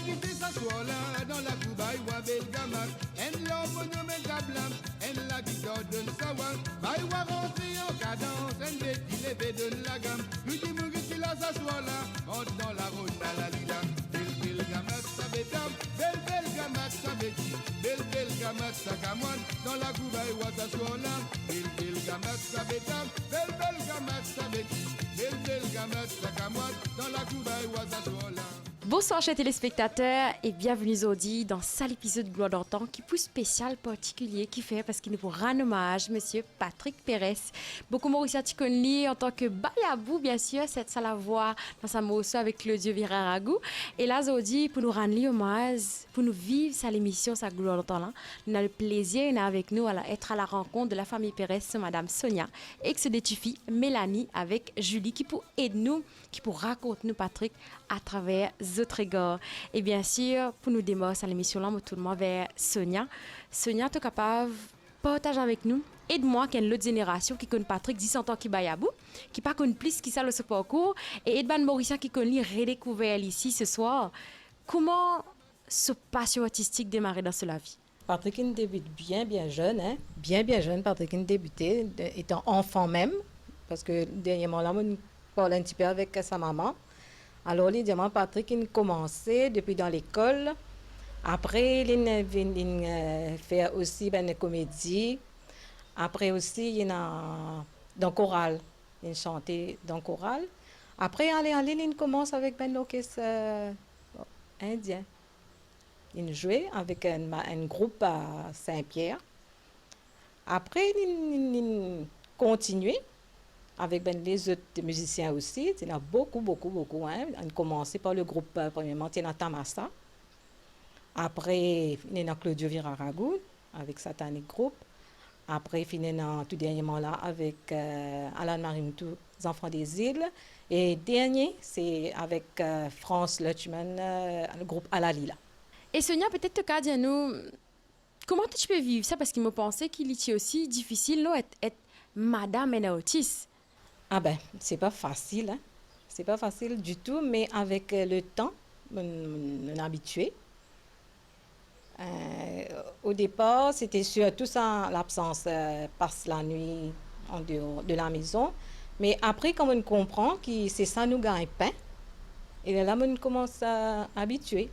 quitté s'asseoir là dans la coubaille ou belle gamak. En l'homme monumentable, en la guitare de sawan. Baï wa rentrer en cadence, en bête levé de la gamme. Lui dit mon qui la s'asseoir là, entre dans la route à la lila. Belle gamak sa bédam, belle gamak sa béti. Belle gamak sa camoine, dans la coubaille ou s'asseoir là. Belle gamak sa bédam, belle gamak sa béti. Belle gamak sa camoine, dans la coubaille ou s'asseoir là. Bonsoir chers téléspectateurs et bienvenue aujourd'hui dans cet épisode de Gloire d'Antan qui est plus spécial, particulier, qui fait parce qu'il nous rend hommage monsieur Patrick Pérez. Beaucoup Mauricia Ticonli en tant que Bayabou, bien sûr, c'est ça la voix dans sa mosso avec Claudio Viraragou. Et là aujourd'hui, pour nous rendre hommage, pour nous vivre sa l'émission, sa Gloire d'Antan là, on a le plaisir, on est avec nous à être à la rencontre de la famille Pérez, madame Sonia, et que c'est des filles Mélanie avec Julie qui pour aider nous, qui pour raconter nous Patrick à travers Zotrégor. Et bien sûr, pour nous démarrer à l'émission là, tout le monde vers Sonia. Sonia, tu es capable de partager avec nous. Aide-moi, qu'il y a une autre génération qui connaît Patrick 10 ans qui Bayabou, qui pas connaît plus qui ça le ce parcours. Et Edban Mauricien qui connaît redécouvert ici ce soir. Comment ce passion artistique démarrer dans cela vie? Patrick il débute bien jeune, hein? Bien jeune. Patrick il débuté étant enfant même, parce que dernièrement là, on parlait un petit peu avec sa maman. Alors, évidemment, Patrick, il commençait depuis dans l'école. Après, il fait aussi une comédie. Après aussi, il a dans chorale. Il chantait dans chorale. Après, il commence avec un orchestre indien. Il jouait avec un groupe à Saint-Pierre. Après, il continuait avec les autres musiciens aussi. Il y en a beaucoup. Hein. On a commencé par le groupe, premièrement, il y a Tamasa. Après, il y a Claudio Viraragou avec Satanic Group. Après, il y a tout dernièrement là avec Alan Marimoutou, les Enfants des Îles. Et dernier, c'est avec France Lutchman, le groupe Alalila. Et Sonia, peut-être te dire nous, comment tu peux vivre ça? Parce qu'il me pensait qu'il était aussi difficile être madame et autiste. Ah ben, c'est pas facile, hein. C'est pas facile du tout, mais avec le temps, on est habitué. Au départ, c'était surtout ça, l'absence, passe la nuit en dehors de la maison. Mais après, quand on comprend que c'est ça nous gagne pain, et là, on commence à habituer.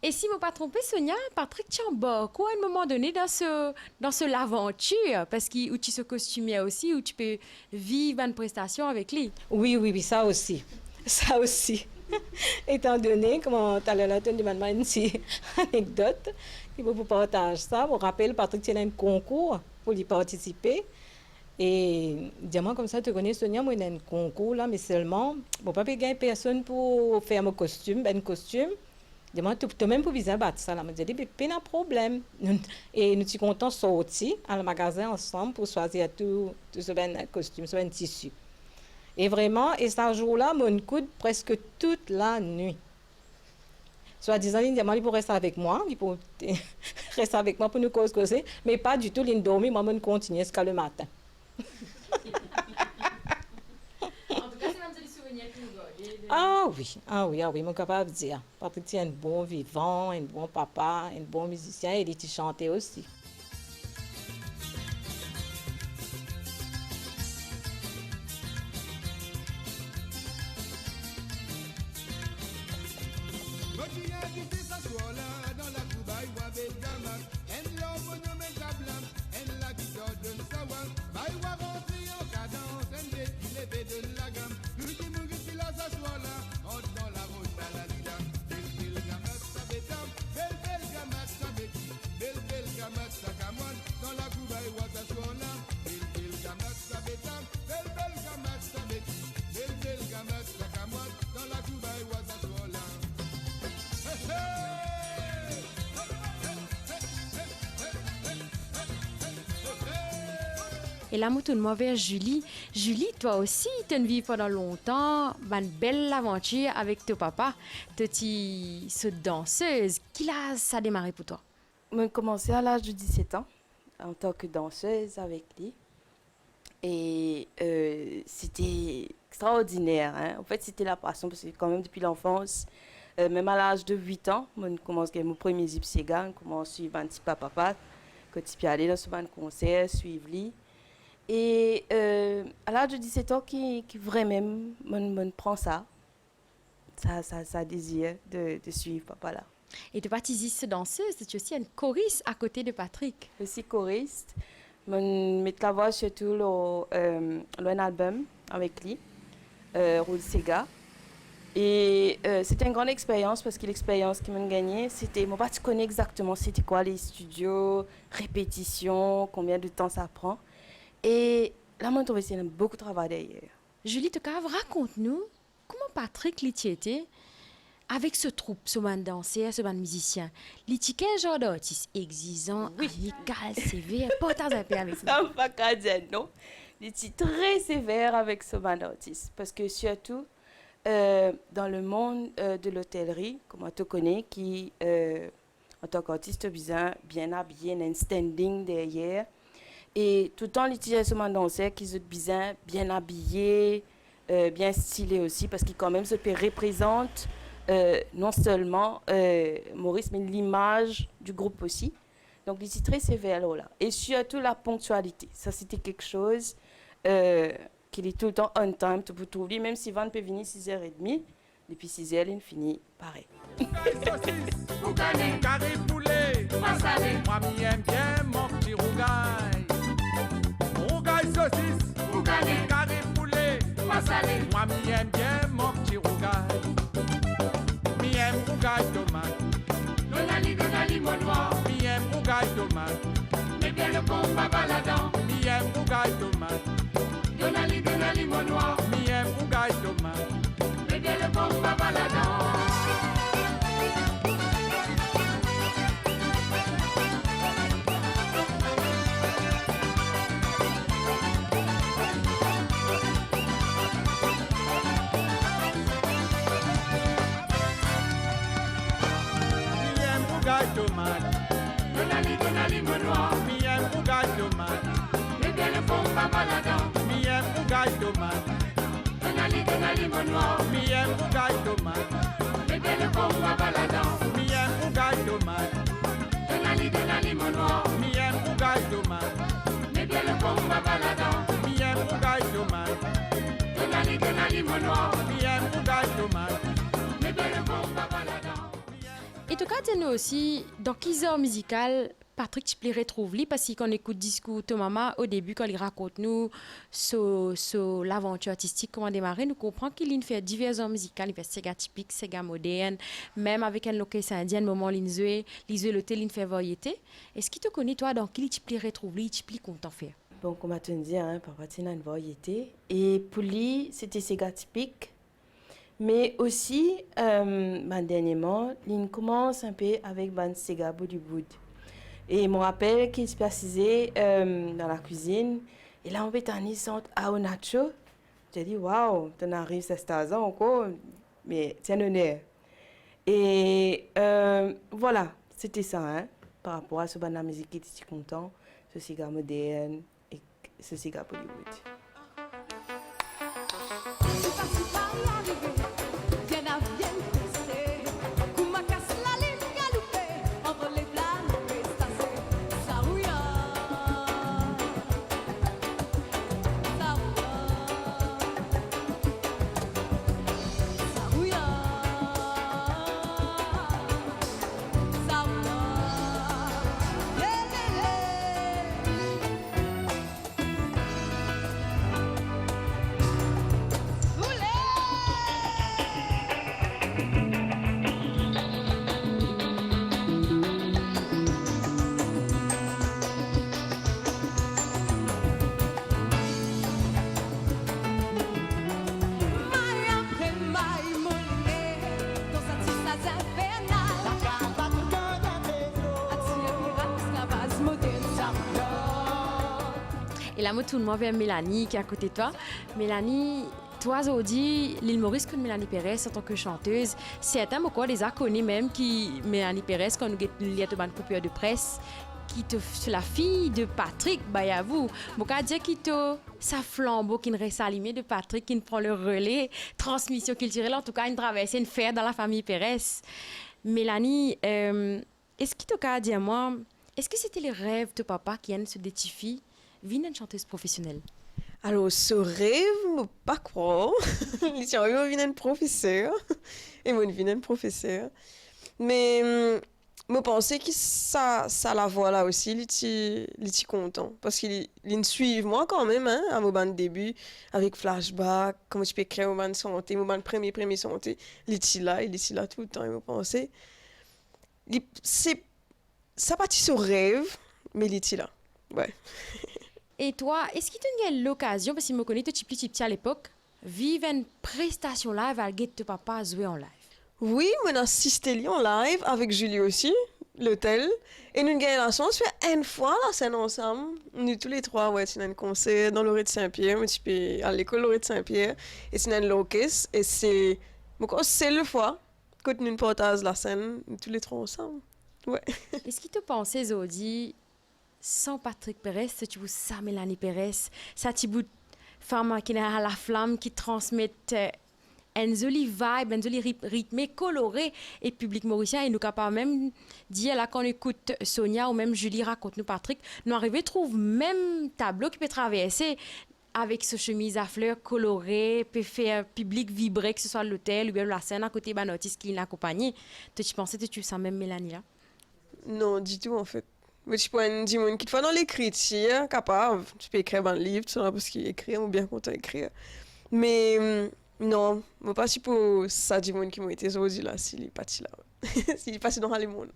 Et si je ne me pas trompé, Sonia, Patrick Tchamba, quoi, à un moment donné, dans ce l'aventure, parce que tu ce costumier aussi, où tu peux vivre une prestation avec lui. Oui, ça aussi. Ça aussi. Étant donné, comment tu as la demandé une petite anecdote, il faut vous partager ça. Je rappelle, Patrick, tu as un concours pour y participer. Et dis-moi comme ça, tu connais Sonia, moi, il y a un concours là, mais seulement, je ne peux pas payer personne pour faire mon costume, ben costume. Dis-moi, tu même pour bien battre ça là. Je me dis, pas de problème. Et nous sommes contents de sortir à le magasin ensemble pour choisir tout ce ben costume, ce ben tissu. Et vraiment, et ce jour-là, mon coude presque toute la nuit. Soit disant, il dit, il pour rester avec moi, il pour rester avec moi pour nous causer, mais pas du tout, il dormit, moi, je continue jusqu'à le matin. En tout cas, c'est un petit souvenir que nous gardons. Ah oui, je suis capable de dire. Patrick est un bon vivant, un bon papa, un bon musicien, et il chantait aussi. Et là, je tourne vers Julie. Julie, toi aussi, tu as vécu pendant longtemps une belle aventure avec ton papa. Tu es danseuse. Qui a ça démarré pour toi? J'ai commencé à l'âge de 17 ans en tant que danseuse avec lui. Et c'était extraordinaire. Hein? En fait, c'était la passion parce que quand même depuis l'enfance, Même à l'âge de 8 ans, je commence à mon premier zip Sega, je commence à suivre un petit papa, quand je aller dans ce concert, suivre lui. Et à l'âge de 17 ans, qui vraiment me prend ça désir de suivre papa là. Et tu n'es pas juste danseuse, tu es aussi une choriste à côté de Patrick. Je suis choriste. Je mets la voix surtout un album avec lui, Rose Sega. Et c'était une grande expérience parce que l'expérience qui m'a gagné, c'était, moi, tu connais exactement c'était quoi les studios, répétitions, combien de temps ça prend. Et là, moi, je trouve qu'il y a beaucoup de travail derrière. Julie, raconte-nous comment Patrick était avec ce troupe, ce man danseur, ce man musicien. Quel genre d'artiste exigeant, amical, sévère, pas tant un peu avec ça. Ça ne va pas dire non. Il était très sévère avec ce man d'artiste parce que surtout, dans le monde de l'hôtellerie, comme tu connais, qui, en tant qu'artiste, bien habillé, un standing derrière. Et tout le temps, l'utilisation de danseurs qui sont bien habillés, bien stylés aussi, parce qu'ils quand même se représentent non seulement Maurice, mais l'image du groupe aussi. Donc, il était très sévère là. Et surtout la ponctualité. Ça, c'était quelque chose qu'il est tout le temps on time, tu peux trouver, même si Van peut venir 6h30, depuis 6h, il finit pareil. Rougaille, carré poulet, massalé. Moi, j'aime bien mon petit rougaille. Rougaille saucisse, rougaille, carré poulet, massalé. Moi, j'aime bien mon petit rougaille. J'aime rougaille tomate. Donali, mon noir. J'aime rougaille tomate. Mais bien le bon papa là-dedans. J'aime rougaille tomate. Donali, mon noir. J'aime rougaille tomate. Mais bien le bon papa là-dedans. Donali, mon noir. J'aime rougaille tomate. Mais bien le bon papa là-dedans. J'aime rougaille tomate. Donali, mon noir. J'aime rougaille tomate. Mais bien le bon papa là-dedans. J'aime rougaille tomate. Donali, mon noir. J'aime rougaille tomate. Mais bien le bon papa là-dedans. J'aime rougaille tomate. Donali, mon noir. J'aime rougaille tomate. Mais bien le bon papa là-dedans. Et tout cas, nous aussi, dans quelle heure musicale, Patrick, tu peux retrouver parce qu'on écoute discours de maman au début, quand il raconte nous sur l'aventure artistique, comment démarrer, nous comprenons qu'il fait divers genres musicaux, il fait Sega typique, Sega moderne, même avec un location indienne, moment l'Inzoué, l'hôtel, il fait variété. Est-ce qu'il te connaît, toi, dans qui tu peux retrouver, tu peux qu'on t'en fait? Bon, comme tu dis, papa, tu as une variété. Et pour lui, c'était Sega typique. Mais aussi, dernièrement, il commence un peu avec Sega Bollywood. Et je me rappelle qu'il se passait dans la cuisine. Et là, on fait un essence à Onacho. J'ai dit, waouh, tu arrives à 16 ans encore, mais c'est un honneur. Et voilà, c'était ça, hein, par rapport à ce bande de musique qui était content, ce cigare moderne et ce cigare Bollywood. Et là, moi, tout le monde vers Mélanie qui est à côté de toi. Mélanie, toi, aujourd'hui, l'île Maurice comme Mélanie Pérez en tant que chanteuse, certains, pourquoi les a connus même qui Mélanie Pérez, quand nous avons une coupure de presse, la fille de Patrick Bayabou. Beaucoup dire qui te sa flambeau qui ne reste allumé de Patrick qui ne prend le relais, transmission culturelle en tout cas une traversée, une fête dans la famille Pérez. Mélanie, est-ce qu'il t'a dit à moi, est-ce que c'était le rêve de papa qui aime se détifier, vine une chanteuse professionnelle? Alors, ce rêve, je ne pas croire. Il y a eu un professeur. Et moi, je un professeur. Mais je pensais que ça la voit là aussi, il était content. Parce qu'il me suit moi quand même, hein, à mon début, avec flashback, comment tu peux créer mon bande santé, mon bande premier santé. Il est là tout le temps, je pensais. Ça partit sur rêve, mais il est là. Ouais. Et toi, est-ce qu'il t'a eu l'occasion, parce qu'il me connaît, tu petit à l'époque, vivre une prestation live à Guette de Papa jouer en live? Oui, on a assisté en live avec Julie aussi, l'hôtel. Et nous avons eu la chance de faire une fois la scène ensemble. Nous tous les trois, ouais, c'est un concert dans l'Orée de Saint-Pierre, à l'école l'Orée de Saint-Pierre. Et c'est un l'orchestre. Et c'est le fois que nous partageons la scène, nous tous les trois ensemble. Ouais. Est-ce qu'il te pensait, Zodi, sans Patrick Pérez, tu vois ça, Mélanie Pérez, ça, tu bout femme qui a la flamme, qui transmet une jolie vibe, une jolie rythme coloré et public mauricien. Et nous capable même dire là quand on écoute Sonia ou même Julie raconte nous Patrick, nous arrivons à trouver même tableau qui peut traverser avec ce chemise à fleurs colorée, peut faire public vibrer, que ce soit l'hôtel ou bien la scène à côté d'un artiste qui l'accompagne. Tu pensais que tu sens même Mélanie là? Non, du tout en fait. Mais tu peux dire qu'il faut dans l'écriture, capable, tu peux écrire un livre, tu sais, parce qu'il écrit, on est bien content d'écrire. Mais non, je ne sais pas si pour ça, du monde qui m'a été aujourd'hui là, s'il est parti là. S'il est passé dans le monde.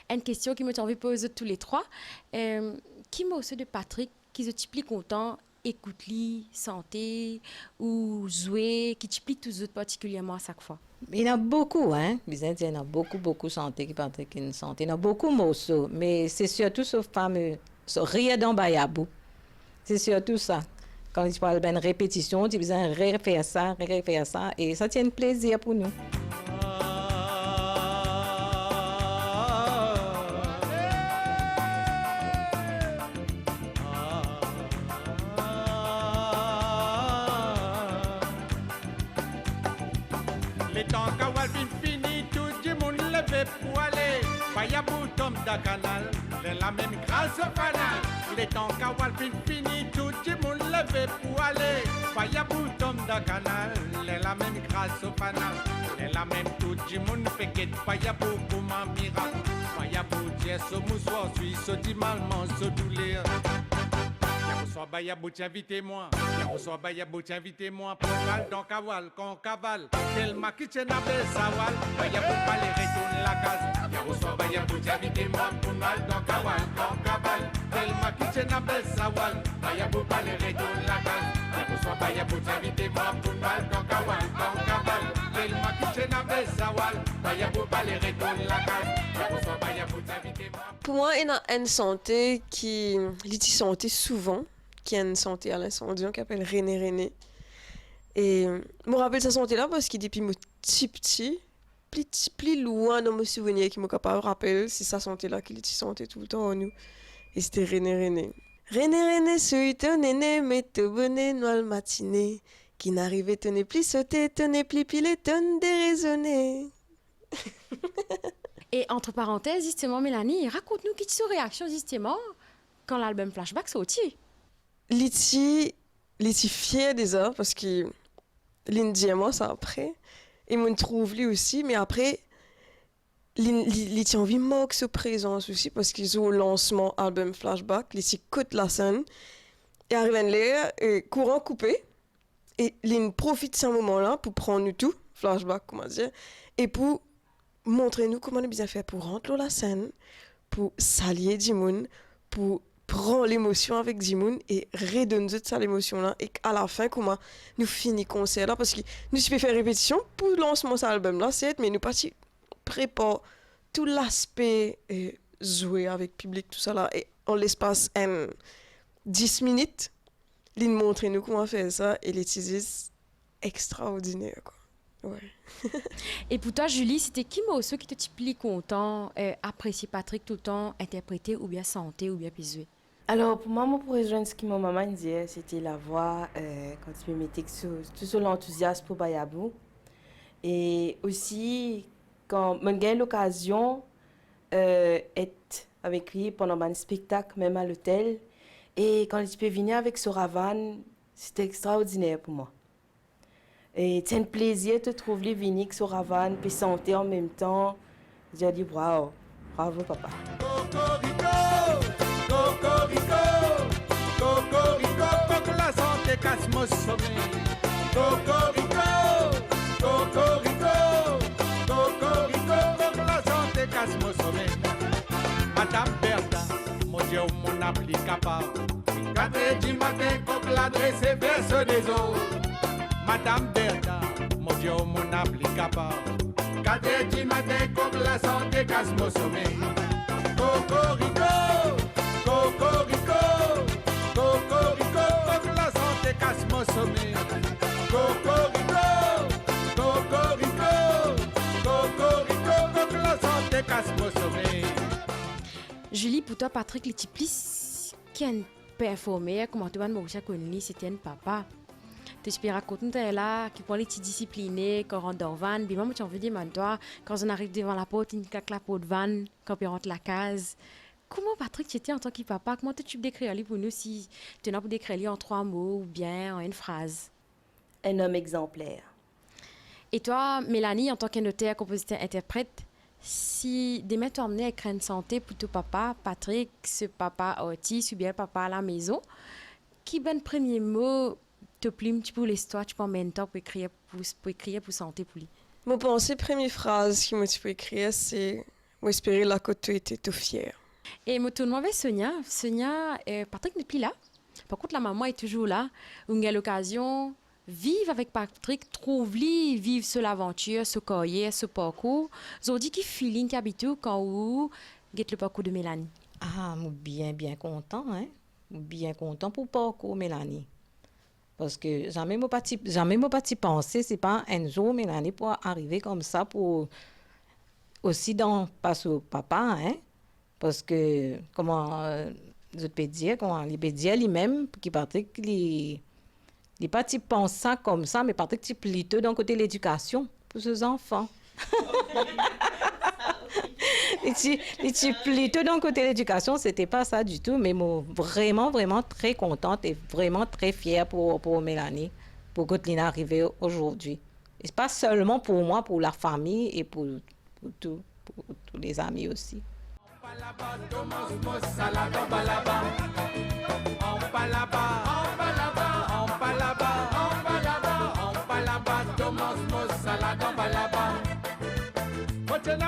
Une question qui me envie de poser tous les trois. Qui m'a aussi de Patrick, qui se plus content, écoute lui, santé ou jouer, qui te plie tous les autres particulièrement à chaque fois? Il y en a beaucoup, hein. Il y en a beaucoup santé qui partent une santé. Il y en a beaucoup morceaux, mais c'est surtout ce fameux, ce rire dans Bayabou. C'est surtout ça. Quand tu parles d'une répétition, tu besoin de refaire ça, et ça tient plaisir pour nous. Les temps qu'à fini, tout le monde levé pour aller. Bayabou tombe dans le canal, c'est la même grâce au fanal. Les temps qu'à fini, tout le monde levé pour aller. Bayabou tombe dans le canal, c'est la même grâce au fanal. C'est la même tout le monde fait qu'être Bayabou pour ma miracle. Bayabou tient ce moussoir, suisse, ce dimalement, ce douleur. Bonsoir Bayabou, invitez-moi. Bonsoir Bayabou, invitez-moi. Pour mal dans Kawal, quand cavale. Quel maquille n'a pas sawal. Bayabou, pas les retourne la case. Bonsoir Bayabou, invitez-moi. Pour mal dans Kawal, quand cavale. Quel maquille n'a pas sawal. Bayabou, pas les retourne la case. Bonsoir Bayabou, invitez-moi. Pour mal dans Kawal, quand cavale. Quel maquille n'a pas sawal. Bayabou, pas les retourne la case. Bonsoir Bayabou, invitez-moi. Pour moi, il y a une santé qui est santé souvent. Qui a une santé à l'incendie, qu'on appelle René. Et je me rappelle cette santé-là parce que depuis mon petit, plus loin dans mes souvenirs qui m'ont capable de rappeler, c'est sa santé-là qui était santé tout le temps en nous. Et c'était René. René, suis ton néné, mais te bonnet noir le matinée, qui n'arrivait, tenait plus sauter, tenait plus piler, tenait déraisonner. Et entre parenthèses, justement, Mélanie, raconte-nous qui te réaction justement quand l'album Flashback sorti. Liti fier déjà parce que Lindy et moi ça après et me trouve lui aussi mais après Liti envie moque sa présence aussi parce qu'ils ont au lancement album Flashback Liti coûte la scène et arrive en l'air et courant coupé et Lin profite de ce moment là pour prendre nous tout Flashback comment dire et pour montrer nous comment on a bien fait pour rentrer dans la scène pour s'allier du monde pour prend l'émotion avec Dimoun et redonne ça l'émotion là et à la fin comment nous finit concert là parce que nous pouvons faire répétition pour lancement cet album là c'est mais nous parti prépare tout l'aspect jouer avec public tout ça là et en l'espace 10 minutes il montre nous comment faire ça et les teasers extraordinaire quoi Ouais. Et pour toi, Julie, c'était qui morceau qui te plus content, apprécier Patrick tout le temps, interpréter ou bien chanter ou bien jouer? Alors, pour moi, pour rejoindre ce que ma maman disait, c'était la voix, quand tu me mettais tout sur l'enthousiasme pour Bayabou. Et aussi, quand j'ai eu l'occasion d'être avec lui pendant mon spectacle, même à l'hôtel, et quand il peut venir avec Soravan, c'était extraordinaire pour moi. Et c'est un plaisir de te trouver venir avec Soravan, puis chanter en même temps. J'ai dit, waouh, bravo papa. Cocorico, cocorico, pour que la santé casse mon sommeil. Cocorico, cocorico, cocorico, pour que la santé casse mon sommeil. Madame Bertha, mon Dieu, mon appli capable. 4h du matin, pour que l'adresse verse des eaux. Madame Bertha, mon Dieu, mon appli capable. 4h du matin, pour que la santé casse mon sommeil. Cocorico, cocorico, cocorico, pour que la santé casse mon sommeil. Cocorico, cocorico, cocorico, pour que la santé casse mon sommeil. Julie, pour toi, Patrick, les plus qui a performé, comment tu vas me connu, c'était un papa. Tu peux raconter là, qui prend les petits disciplinés, quand on rentre dans van, puis moi, tu as envie de dire, toi, quand on arrive devant la porte, il claque la porte van, quand on rentre la case. Comment, Patrick, tu étais en tant que papa? Comment tu décrirais pour nous si tu n'as pas décrire en 3 mots ou bien en une phrase? Un homme exemplaire. Et toi, Mélanie, en tant que notaire, compositeur, interprète, si demain tu emmenais avec une santé pour ton papa, Patrick, ce papa autiste ou bien papa à la maison, qui ben premier mot te plume pour l'histoire, tu peux en même temps pour écrire pour santé pour lui? Mon pensée, première phrase qui m'a écrire, c'est « J'espère la côte tu étais tout fier ». Et je me tourne vers Sonia. Sonia, Patrick n'est plus là. Par contre, la maman est toujours là. On a l'occasion vivre avec Patrick, trouve-lui, vivre sur l'aventure, ce carrière, ce parcours. Vous dit qui feeling qu'habitude quand vous get le parcours de Mélanie? Ah, je suis bien content, hein. Bien content pour le parcours Mélanie. Parce que jamais je pas pensé, c'est pas un jour Mélanie pour arriver comme ça pour aussi dans pas au papa, hein. Parce que comment je peux dire, comment il peut dire lui-même qui Patrick il pas pense ça comme ça, mais Patrick tu plutôt d'un côté l'éducation pour ses enfants. Il plutôt d'un côté l'éducation, c'était pas ça du tout, mais moi vraiment très contente et vraiment très fière pour Mélanie, pour que l'on est arrivé aujourd'hui. Et c'est pas seulement pour moi, pour la famille et pour tous les amis aussi.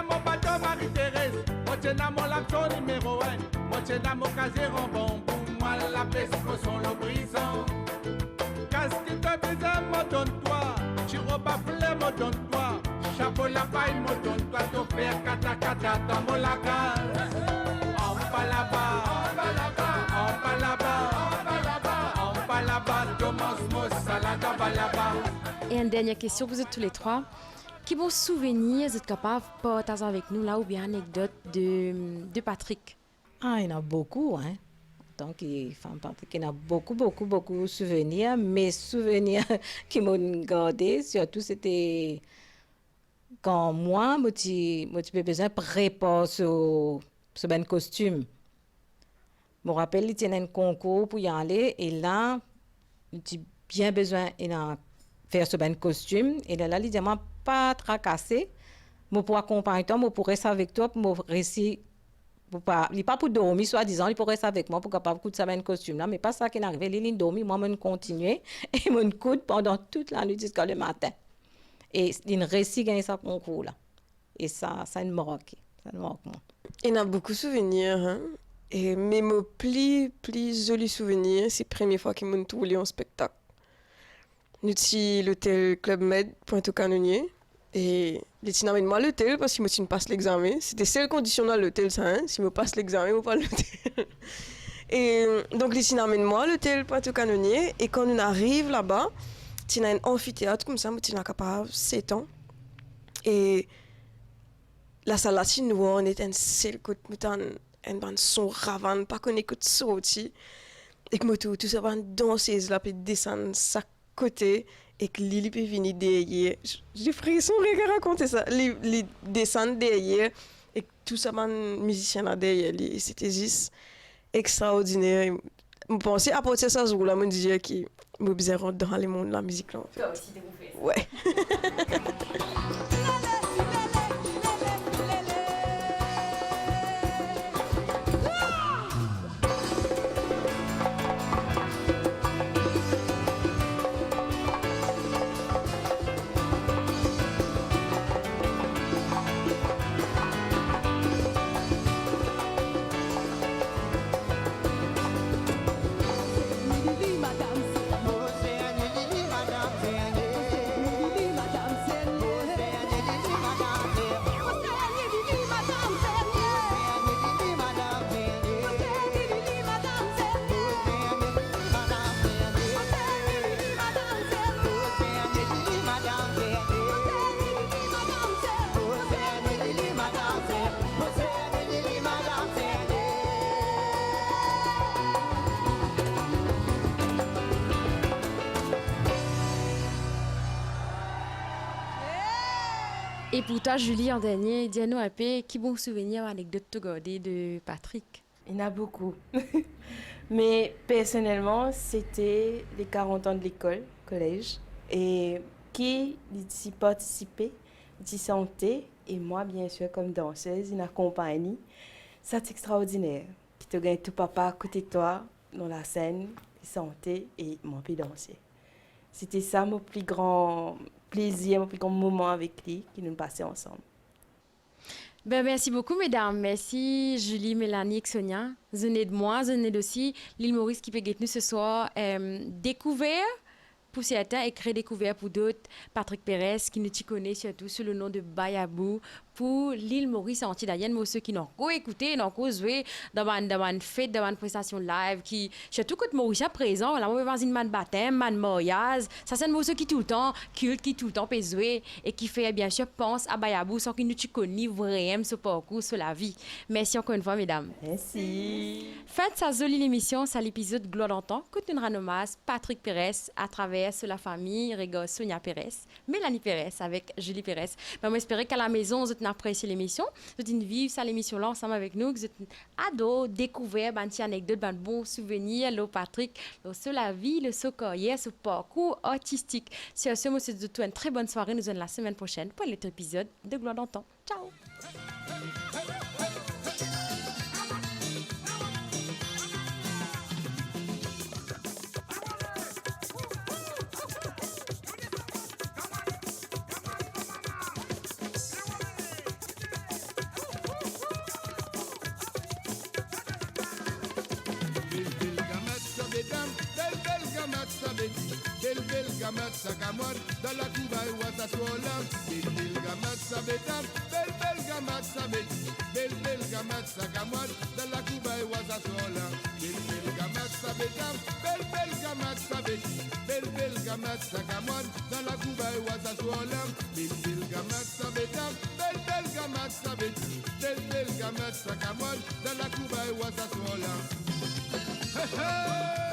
Mon bateau Marie-Thérèse, mon laptop numéro 1, mon caséron bon pour moi la peste son le brisant. Casse qui te brise, me donne-toi, chiroba fleur, me donne-toi, chapeau la paille, me donne-toi, te faire kata dans mon lacal. On va là-bas, on va là-bas, Thomas salade, on va là-bas. Et une dernière question pour vous tous les trois. Quel bon souvenir vous êtes capable de partager avec nous là ou bien anecdote de Patrick? Ah, il y en a beaucoup, hein. Donc, Patrick, il y en a beaucoup de souvenirs. Mes souvenirs qui m'ont gardé, surtout, c'était quand moi, j'ai besoin de préparer ce ben costume. Je me rappelle, il y a un concours pour y aller et là, j'ai bien besoin de faire ce ben costume. Et là, il dit, moi, pas tracasser, je pour accompagner toi, je pour rester avec toi, pour réussir. Il n'est pas pour dormir, soi-disant, il pour rester avec moi pour capable de ça ben costume là, mais pas ça qui est arrivé. Il dormir, moi, je continue et je coud pendant toute la nuit jusqu'à le matin. Et il réussit à gagner ce concours là. Et ça me marque. Ça me marque moi. Il y en a beaucoup de souvenirs, hein. Et mes plus jolis souvenirs, c'est la première fois qu'ils m'ont tourné en spectacle. Nous sommes l'hôtel Club Med, Pointe-au-Canonnier. Et les petits n'amènent moi l'hôtel parce que si je passe l'examen. C'était seule condition dans l'hôtel, ça, hein. Si je passe l'examen, je passe l'hôtel. Et donc les petits n'amènent moi l'hôtel Pointe-au-Canonnier. Et quand on arrive là-bas, tu as un amphithéâtre comme ça, mais tu n'as capable 7 ans. Et la salle là, on est un seul côté, un son ravant, pas qu'on écoute sorti. Et que tout ça va danser là, puis descendre sa côté. Et que Lily peut venir derrière. J'ai frisson rien à raconter ça. Ils descendent derrière. Et que tout ça va musicien là derrière. Et c'était juste extraordinaire. Je pensais à partir de ce jour-là, je me disais que je me disais rentrer dans le monde de la musique là. Toi aussi, t'es bouffé. Ouais. Et pour toi, Julie, en dernier, dis-nous un peu, qui bon souvenir, anecdote te garder de Patrick? Il y en a beaucoup. Mais personnellement, c'était les 40 ans de l'école, collège. Et qui y participait, y chantait. Et moi, bien sûr, comme danseuse, il accompagne. Ça, c'est extraordinaire. Tu te gagnes tout papa à côté de toi, dans la scène, il chantait et moi, puis danser. C'était ça mon plus grand plaisir, mon plus grand moment avec lui, qui nous passait ensemble. Ben, merci beaucoup, mesdames. Merci, Julie, Mélanie et Sonia. Venez de moi, venez aussi l'île Maurice qui peut guetter nous ce soir. Découvert pour certains et créer découvert pour d'autres. Patrick Pérez, qui nous connaît surtout sous le nom de Bayabou, pour l'île Maurice et Antilles, mais ceux qui n'ont pas écouté, n'ont pas joué dans une fête, dans une prestation live, qui, surtout quand Maurice est présent, là, on va voir une baptême, un mariage, ça c'est ceux qui tout le temps, culte, qui tout le temps peut jouer, et qui fait, bien sûr, pense à Bayabou, sans qu'ils nous connaissent vraiment ce parcours, sur la vie. Merci encore une fois, mesdames. Merci. Faites sa jolie émission, c'est l'épisode Gloire d'antan, que nous rendons Patrick Pérez à travers la famille, Régos Sonia Pérez, Mélanie Pérez avec Julie Pérez. Ben, moi, j'espère qu'à la maison, vous avez apprécié l'émission. Vous avez vivre cette émission-là ensemble avec nous. Vous êtes ado, découvert, une petite anecdote, un bon souvenir, le Patrick, sur la vie, le socorrier, ce parcours artistique. Sur ce, moi, je vous souhaite une très bonne soirée. Nous allons la semaine prochaine pour l'autre épisode de Gloire d'antan. Ciao! Belle gamat sakamwan, dans la couvaille ou à sa sola. Belle gamat sabedam, belle gamat sabed. Belle gamat sakamwan, dans la couvaille ou à sa sola. Belle gamat sabedam, belle gamat sabed. Belle gamat sakamwan, dans la couvaille ou à sa sola. Belle gamat sabedam, belle gamat sabed. Belle gamat sakamwan, dans la couvaille ou à sa sola. Hey hey!